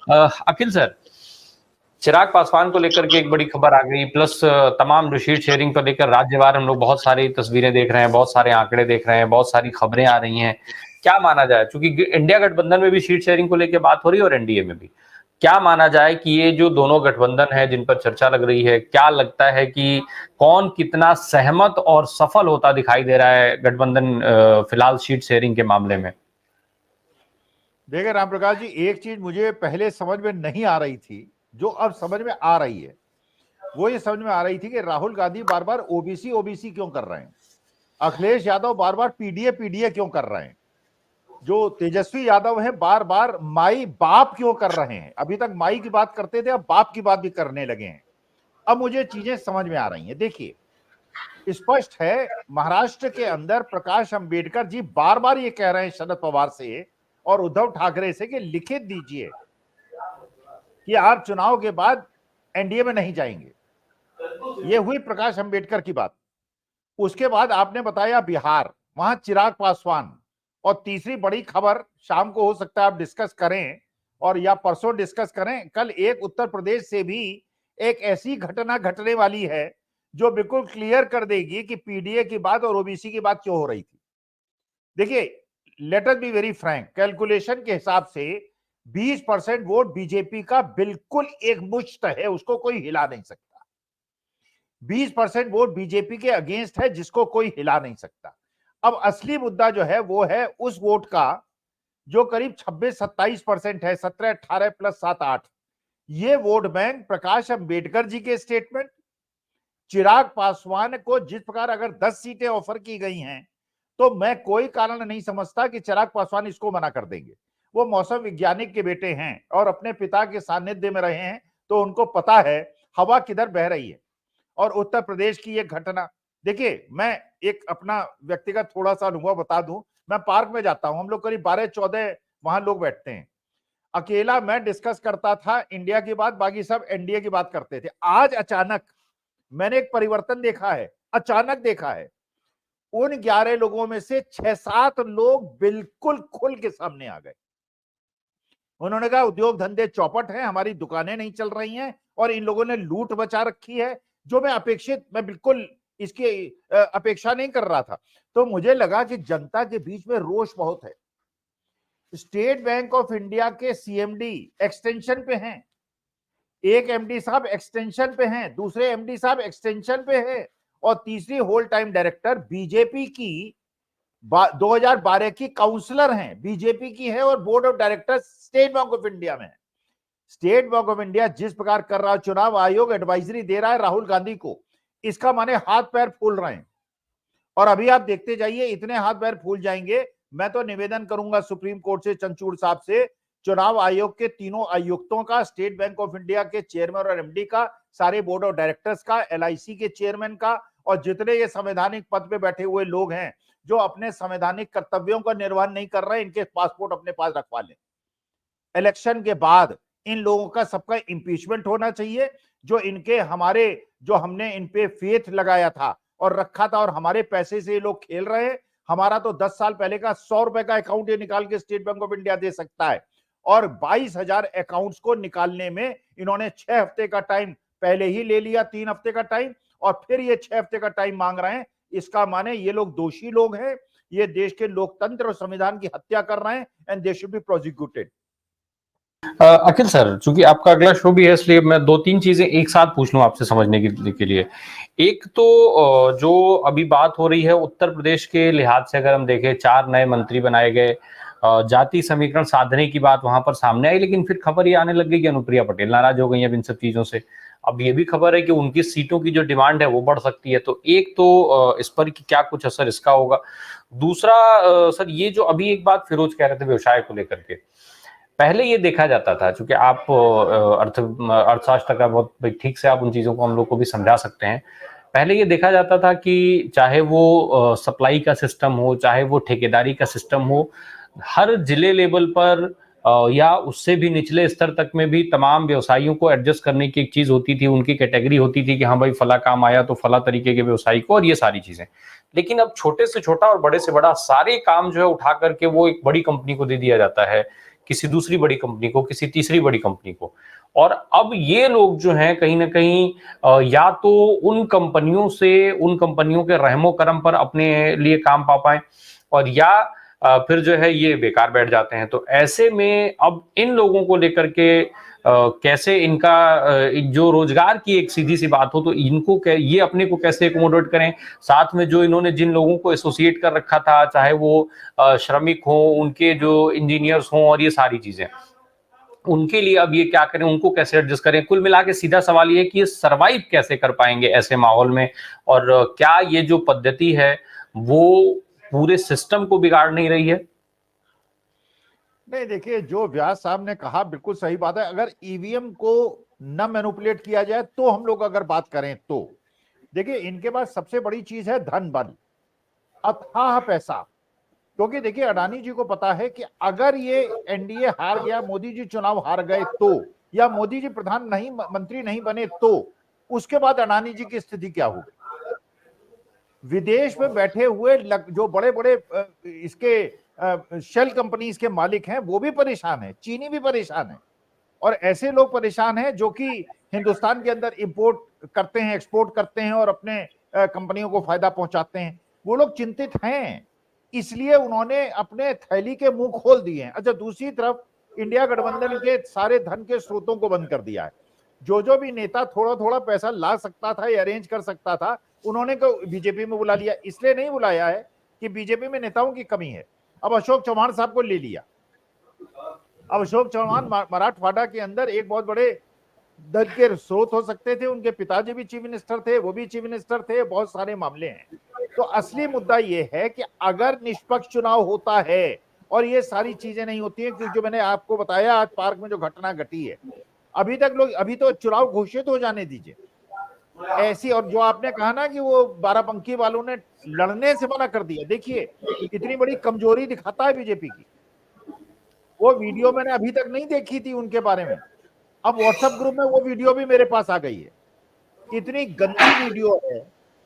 अखिल sir, Chirag Paswan को लेकर के एक बड़ी खबर आ गई, प्लस तमाम जो शीट शेयरिंग को लेकर राज्यवार हम लोग बहुत सारी तस्वीरें देख रहे हैं, बहुत सारे आंकड़े देख रहे हैं, बहुत सारी खबरें आ रही हैं। क्या माना जाए, चूंकि इंडिया गठबंधन में भी शीट शेयरिंग को लेकर बात हो रही है और एनडीए में भी, क्या माना जाए कि ये जो दोनों गठबंधन है जिन पर चर्चा लग रही है, क्या लगता है कि कौन कितना सहमत और सफल होता दिखाई दे रहा है गठबंधन फिलहाल शीट शेयरिंग के मामले में? देखिए रामप्रकाश जी, एक चीज मुझे पहले समझ में नहीं आ रही थी, जो अब समझ में आ रही है, वो ये समझ में आ रही थी कि राहुल गांधी बार बार ओबीसी ओबीसी क्यों कर रहे हैं, अखिलेश यादव बार बार पीडीए पीडीए क्यों कर रहे हैं, जो तेजस्वी यादव है बार बार माई बाप क्यों कर रहे हैं। अभी तक माई की बात करते थे, अब बाप की बात भी करने लगे हैं। अब मुझे चीजें समझ में आ रही हैं। देखिए, स्पष्ट है, महाराष्ट्र के अंदर प्रकाश अंबेडकर जी बार बार ये कह रहे हैं शरद पवार से और उद्धव ठाकरे से कि लिखित दीजिए कि आप चुनाव के बाद एनडीए में नहीं जाएंगे। ये हुई प्रकाश अंबेडकर की बात। उसके बाद आपने बताया बिहार, वहां चिराग पासवान, और तीसरी बड़ी खबर शाम को हो सकता है आप डिस्कस करें और या परसों डिस्कस करें, कल एक उत्तर प्रदेश से भी एक ऐसी घटना घटने वाली है जो बिल्कुल क्लियर कर देगी कि पीडीए की बात और ओबीसी की बात क्यों हो रही थी। देखिए, let us be very Frank, calculation के हिसाब से 20% वोट बीजेपी का बिल्कुल एक मुश्त है, उसको कोई हिला नहीं सकता। 20% वोट बीजेपी के अगेंस्ट है, जिसको कोई हिला नहीं सकता। अब असली मुद्दा जो है वो है उस वोट का जो करीब 26-27% है, 17-18 प्लस 7-8, ये वोट बैंक प्रकाश अंबेडकर जी के स्टेटमेंट, चिराग पासवान को जिस प्रकार अगर 10 सीटें ऑफर की गई हैं तो मैं कोई कारण नहीं समझता कि चिराग पासवान इसको मना कर देंगे। वो मौसम वैज्ञानिक के बेटे हैं और अपने पिता के सानिध्य में रहे हैं, तो उनको पता है हवा किधर बह रही है। और उत्तर प्रदेश की एक घटना, देखिए मैं एक अपना व्यक्तिगत थोड़ा सा अनुभव बता दूं। मैं पार्क में जाता हूं, हम लोग करीब 12-14 वहां लोग बैठते हैं, अकेला मैं डिस्कस करता था इंडिया की बात, बाकी सब एनडीए की बात करते थे। आज अचानक मैंने एक परिवर्तन देखा है, अचानक देखा है। उन 11 लोगों में से 6-7 लोग बिल्कुल खुल के सामने आ गए। उन्होंने कहा उद्योग धंधे चौपट हैं, हमारी दुकानें नहीं चल रही हैं और इन लोगों ने लूट बचा रखी है, जो मैं बिल्कुल इसकी अपेक्षा नहीं कर रहा था। तो मुझे लगा कि जनता के बीच में रोष बहुत है। स्टेट बैंक ऑफ इंडिया के सीएमडी एक्सटेंशन पे हैं, एक एमडी साहब एक्सटेंशन पे हैं, दूसरे एमडी साहब एक्सटेंशन पे हैं, और तीसरी होल टाइम डायरेक्टर बीजेपी की 2012 की काउंसलर हैं, बीजेपी की है, और board of director state bank of India में है। स्टेट बैंक ऑफ इंडिया जिस प्रकार कर रहा है, चुनाव आयोग एडवाइजरी दे रहा है राहुल गांधी को, इसका माने हाथ पैर फूल रहे हैं। और अभी आप देखते जाइए, इतने हाथ पैर फूल जाएंगे। मैं तो निवेदन करूंगा सुप्रीम कोर्ट से, चंद्रचूड़ साहब से, चुनाव आयोग के तीनों आयुक्तों का, स्टेट बैंक ऑफ इंडिया के चेयरमैन और एमडी का, सारे बोर्ड ऑफ डायरेक्टर्स का, एलआईसी के चेयरमैन का, और जितने ये संवैधानिक पद पे बैठे हुए लोग हैं जो अपने संवैधानिक कर्तव्यों का निर्वहन नहीं कर रहे, इनके पासपोर्ट अपने पास रखवा लें। इलेक्शन के बाद इन लोगों का सबका इंपीचमेंट होना चाहिए, जो इनके हमारे जो हमने इन पे फेथ लगाया था और रखा था, और हमारे पैसे से ये लोग खेल रहे हैं। हमारा तो 10 साल पहले का 100 रुपए का अकाउंट ये निकाल के स्टेट बैंक ऑफ इंडिया दे सकता है, और 22,000 अकाउंट्स को निकालने में इन्होंने 6 हफ्ते का टाइम पहले ही ले लिया, 3 हफ्ते का टाइम, और फिर ये 6 हफ्ते का टाइम मांग रहे हैं। इसका माने ये लोग दोषी लोग हैं, ये देश के लोकतंत्र और संविधान की हत्या कर रहे हैं, and they should be prosecuted. Akhil sir, चूंकि आपका अगला शो भी है, इसलिए मैं 2-3 चीजें एक साथ पूछ लूं आपसे समझने के लिए। एक तो जो अभी बात हो रही है उत्तर प्रदेश के लिहाज से, अगर हम देखें 4 नए मंत्री बनाए गए, जाति समीकरण साधने की बात वहां पर सामने आई, लेकिन फिर खबर ये आने लग गई कि अनुप्रिया पटेल नाराज हो गई है इन सब चीजों से। अब ये भी खबर है कि उनकी सीटों की जो डिमांड है वो बढ़ सकती है। तो एक तो इस पर क्या कुछ असर इसका होगा। दूसरा सर, ये जो अभी एक बात फिरोज कह रहे थे व्यवसाय को लेकर के, पहले ये देखा जाता था, क्योंकि आप अर्थशास्त्र का बहुत ठीक से आप उन चीजों को हम लोग को भी समझा सकते हैं। पहले ये देखा जाता था कि चाहे वो सप्लाई का सिस्टम हो, चाहे वो ठेकेदारी का सिस्टम हो, हर जिले लेवल पर या उससे भी निचले स्तर तक में भी तमाम व्यवसायियों को एडजस्ट करने की एक चीज होती थी, उनकी कैटेगरी होती थी कि हाँ भाई फला काम आया तो फला तरीके के व्यवसायी को, और ये सारी चीजें। लेकिन अब छोटे से छोटा और बड़े से बड़ा सारे काम जो है उठा करके वो एक बड़ी कंपनी को दे दिया जाता है किसी दूसरी बड़ी कंपनी को, किसी तीसरी बड़ी कंपनी को। और अब ये लोग जो हैं कहीं ना कहीं या तो उन कंपनियों के रहमो करम पर अपने लिए काम पा पाए, और या फिर जो है ये बेकार बैठ जाते हैं। तो ऐसे में अब इन लोगों को लेकर के कैसे इनका जो रोजगार की एक सीधी सी बात हो, तो इनको ये अपने को कैसे एकोमोडेट करें, साथ में जो इन्होंने जिन लोगों को एसोसिएट कर रखा था, चाहे वो श्रमिक हो, उनके जो इंजीनियर्स हों, और ये सारी चीजें, उनके लिए अब ये क्या करें, उनको कैसे एडजस्ट करें। कुल मिला के सीधा सवाल ये कि ये सर्वाइव कैसे कर पाएंगे ऐसे माहौल में, और क्या ये जो पद्धति है वो पूरे सिस्टम को बिगाड़ नहीं रही है? नहीं, देखिए, जो व्यास साहब ने कहा बिल्कुल सही बात है। अगर ईवीएम को न मैनिपुलेट किया जाए तो हम लोग अगर बात करें तो देखिए, इनके पास सबसे बड़ी चीज है धन बल, अथाह पैसा। क्योंकि देखिए, अडानी जी को पता है कि अगर ये एनडीए हार गया, मोदी जी चुनाव हार गए तो, या मोदी जी मंत्री नहीं बने तो, उसके बाद अडानी जी की स्थिति क्या होगी। विदेश में बैठे हुए जो बड़े बड़े इसके शेल कंपनीज के मालिक हैं वो भी परेशान है, चीनी भी परेशान है, और ऐसे लोग परेशान हैं जो कि हिंदुस्तान के अंदर इंपोर्ट करते हैं, एक्सपोर्ट करते हैं और अपने कंपनियों को फायदा पहुंचाते हैं। वो लोग चिंतित हैं, इसलिए उन्होंने अपने थैली के मुंह खोल दिए हैं। अच्छा, दूसरी तरफ इंडिया गठबंधन के सारे धन के स्रोतों को बंद कर दिया है। जो भी नेता थोड़ा थोड़ा पैसा ला सकता था या अरेंज कर सकता था, उन्होंने बीजेपी में बुला लिया। इसलिए नहीं बुलाया है कि बीजेपी में नेताओं की कमी है। अब अशोक चौहान साहब को ले लिया। अब अशोक चौहान मराठवाड़ा के अंदर एक बहुत बड़े धन के स्रोत हो सकते थे। उनके पिताजी भी चीफ मिनिस्टर थे, वो भी चीफ मिनिस्टर थे, बहुत सारे मामले हैं। तो असली मुद्दा ये है कि अगर निष्पक्ष चुनाव होता है और ये सारी चीजें नहीं होती हैं, क्योंकि जो मैंने आपको बताया आज पार्क में जो घटना घटी है, अभी तो चुनाव घोषित हो जाने दीजिए ऐसी। और जो आपने कहा ना कि वो बाराबंकी वालों ने लड़ने से मना कर दिया, देखिए इतनी बड़ी कमजोरी दिखाता है बीजेपी की। वो वीडियो मैंने अभी तक नहीं देखी थी उनके बारे में, अब व्हाट्सएप ग्रुप में वो वीडियो भी मेरे पास आ गई है। इतनी गंदी वीडियो है,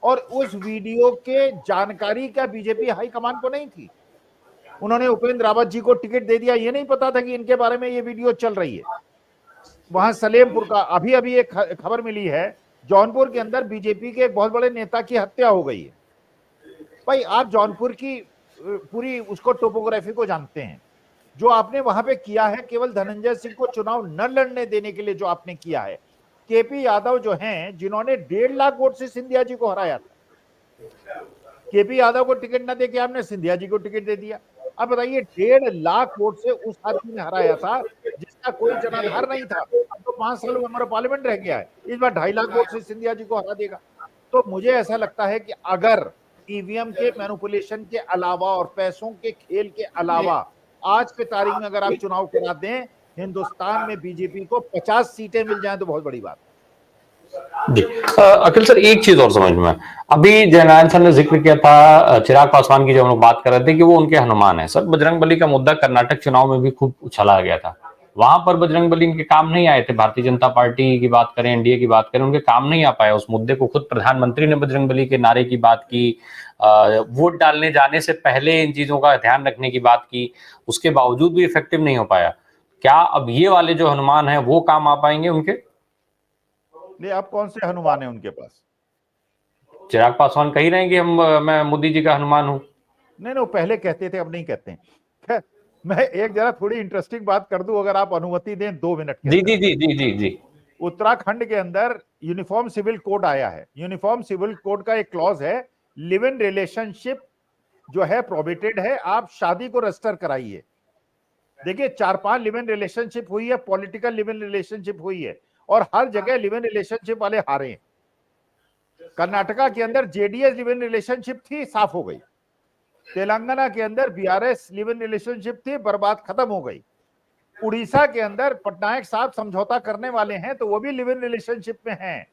और उस वीडियो के जानकारी का बीजेपी हाईकमान को नहीं थी। उन्होंने उपेंद्र रावत जी को टिकट दे दिया, ये नहीं पता था कि इनके बारे में ये वीडियो चल रही है। वहां सलेमपुर का अभी एक खबर मिली है, जौनपुर के अंदर बीजेपी के एक बहुत बड़े नेता की हत्या हो गई है। भाई, आप जौनपुर की पूरी उसको टोपोग्राफी को जानते हैं। जो आपने वहां पे किया है, केवल धनंजय सिंह को चुनाव न लड़ने देने के लिए जो आपने किया है। केपी यादव जो हैं, जिन्होंने 1.5 लाख वोट से सिंधिया जी को हराया था, केपी यादव को टिकट न देके आपने सिंधिया जी को टिकट दे दिया। अब बताइए, 1.5 लाख वोट से उस आदमी ने हराया था जिसका कोई जनाधार नहीं था। अब तो 5 साल मेंबर ऑफ पार्लियामेंट रह गया है, इस बार 2.5 लाख वोट से सिंधिया जी को हरा देगा। तो मुझे ऐसा लगता है कि अगर ईवीएम के मैनिपुलेशन के अलावा और पैसों के खेल के अलावा आज के तारीख में अगर आप चुनाव करा दें, हिंदुस्तान में बीजेपी को 50 सीटें मिल जाएं तो बहुत बड़ी बात जी। अखिल सर, एक चीज और समझ में, अभी जयनारायण सर ने जिक्र किया था चिराग पासवान की, जब हम लोग बात कर रहे थे कि वो उनके हनुमान है। सर, बजरंगबली का मुद्दा कर्नाटक चुनाव में भी खूब उछाला गया था। वहां पर बजरंगबली इनके काम नहीं आए थे। भारतीय जनता पार्टी की बात करें, एनडीए की बात करें, उनके काम नहीं आ पाया उस मुद्दे को। खुद प्रधानमंत्री ने बजरंगबली के नारे की बात की, वोट डालने जाने से पहले इन चीजों का ध्यान रखने की बात की, उसके बावजूद भी इफेक्टिव नहीं हो पाया। क्या अब ये वाले जो हनुमान है वो काम आ पाएंगे उनके? नहीं, अब कौन से हनुमान है उनके पास? चिराग पासवान कह रहे हैं कि मैं मोदी जी का हनुमान हूं। नहीं, पहले कहते थे, अब नहीं कहते हैं। मैं एक जरा थोड़ी इंटरेस्टिंग बात कर दूं, अगर आप अनुमति दें 2 मिनट के जी अंदर। जी जी जी जी जी। उत्तराखंड के अंदर यूनिफॉर्म सिविल कोड आया है। यूनिफॉर्म सिविल कोड का एक क्लॉज है, लिव इन रिलेशनशिप जो है प्रोहिबिटेड है, आप शादी को रजिस्टर कराइए। देखिए, 4-5 लिव इन रिलेशनशिप हुई है, पॉलिटिकल लिव इन रिलेशनशिप हुई है, और हर जगह लिव इन रिलेशनशिप वाले हारे हैं। कर्नाटका के अंदर जेडीएस लिव इन रिलेशनशिप थी, साफ हो गई। तेलंगाना के अंदर बीआरएस लिव इन रिलेशनशिप थी, बर्बाद, खत्म हो गई। उड़ीसा के अंदर पटनायक साहब समझौता करने वाले हैं, तो वो भी लिव इन रिलेशनशिप में हैं।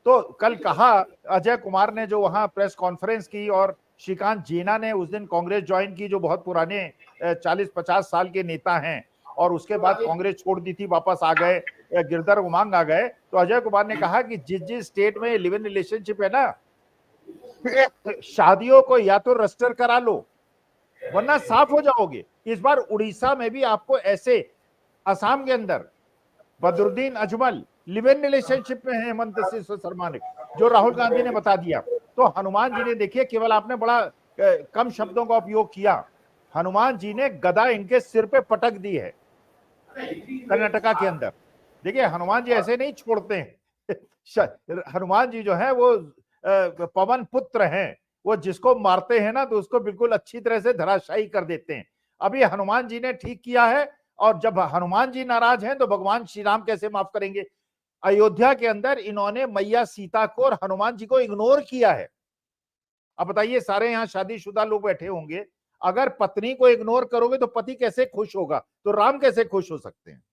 तो कल कहा अजय कुमार ने, जो वहां प्रेस कॉन्फ्रेंस की, और श्रीकांत जीना ने उस दिन कांग्रेस ज्वाइन की, जो बहुत पुराने 40-50 साल के नेता हैं, और उसके बाद कांग्रेस छोड़ दी थी, वापस आ गए, गिरधर उमंग आ गए। तो अजय कुमार ने कहा कि जिस स्टेट में लिव इन रिलेशनशिप है ना, शादियों को या तो रजिस्टर करा लो, वरना साफ हो जाओगे। इस बार उड़ीसा में भी आपको ऐसे असम के अंदर Badruddin Ajmal live in relationship में है हेमंत बिस्वा शर्मा ने, जो राहुल गांधी ने बता दिया। तो हनुमान जी ने, देखिए केवल आपने बड़ा कम शब्दों का उपयोग किया, हनुमान जी ने गदा इनके सिर पे पटक दी है कर्नाटका के अंदर। देखिए हनुमान जी ऐसे नहीं छोड़ते हैं हनुमान जी जो है वो पवन पुत्र हैं, वो जिसको मारते हैं ना तो उसको बिल्कुल अच्छी तरह से धराशायी कर देते हैं। अभी हनुमान जी ने ठीक किया है, और जब हनुमान जी नाराज हैं तो भगवान श्री राम कैसे माफ करेंगे। अयोध्या के अंदर इन्होंने मैया सीता को और हनुमान जी को इग्नोर किया है। अब बताइए, सारे यहाँ शादीशुदा लोग बैठे होंगे, अगर पत्नी को इग्नोर करोगे तो पति कैसे खुश होगा, तो राम कैसे खुश हो सकते हैं।